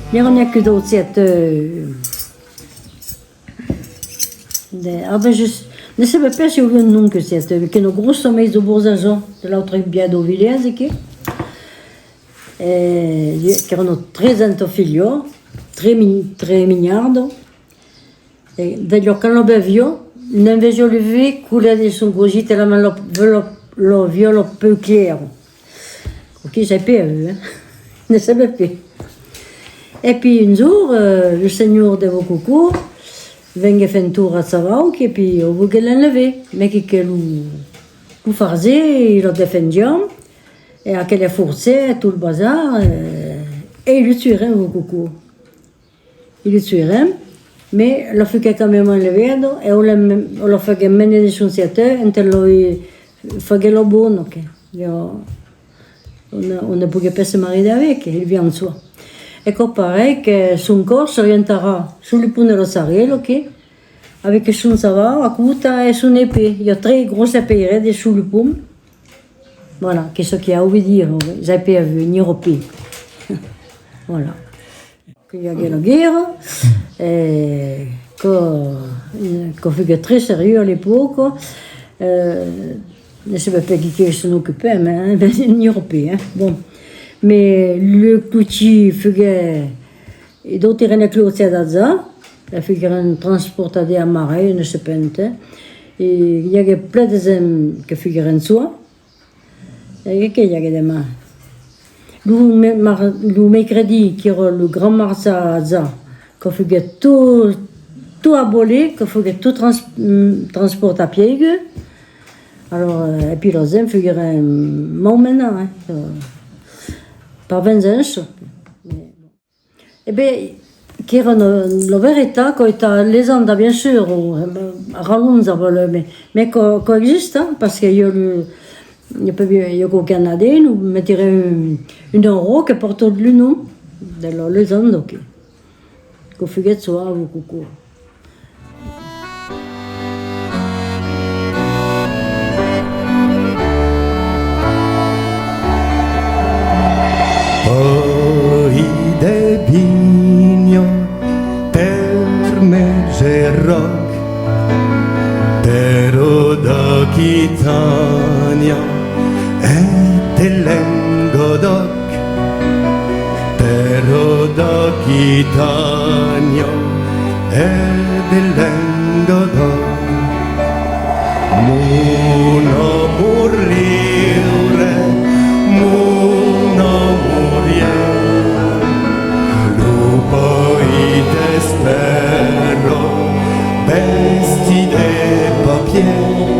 Non è che dolcetto. Ah ben je ne sais pas si vous non que c'est que nos grosso mezzo borsaggio de l'autre biado vilese che erano 300 figlio, 3 miliardi e dagli occhi bevio non vedo le vie quelle di son così la ma lo violo più chiaro. Ok, j'ai pas vu, ne savais pas. Et puis un jour, le seigneur de Vaucoucou venne faire un tour à Savao, et puis on voulait l'enlever. Mais que nous faisait, il le défendait, et à quelle forcé, tout le bazar, et il le tuerait, Vaucoucou. Il le tuerait, mais il fait quand même enlevé, et on l'a fait mener des chanciateurs, et il fait le bon, ok. On ne pouvait pas se marier avec, il vient en soi. Et qu'on paraît que son corps s'orientera sur le pont de Rosario, ok, avec son savoir, à couta et son épée. Il y a très grosse épée sur le pont. Voilà, qu'est-ce qu'il y a oublié dire, j'ai pas vu, ni européen. Voilà. Il y a eu la guerre, et qu'on fait très sérieux à l'époque. Je ne sais pas qui s'en occupait, mais ni européen. Hein. Bon. Mais le petit faisait d'autres étaient clôtés d'Azza, il faisait un transporté à marée, ne sais pas. Et il y avait plein de gens qui faisaient en soi. Et qu'il y avait des mains. Le mercredi, qui era le grand marché à Azza, qui faisait tout aboli, qui faisait tout transport à pied. Alors, et puis les gens faisaient un moment. Hein. Par 20 ans. Eh bien, qui era la vérité, quand les gens, bien sûr, rallonge, mais qui existe, hein, parce qu'il y a qu'au Canada, nous mettions une euro qui porte le nom de les gens, qui fait de soi, beaucoup. Poi de vigno per me rock però d'Occitania e dell'Engodoc però d'Occitania e dell'Engodoc Muno morire Muno poi te spero, vesti de papier.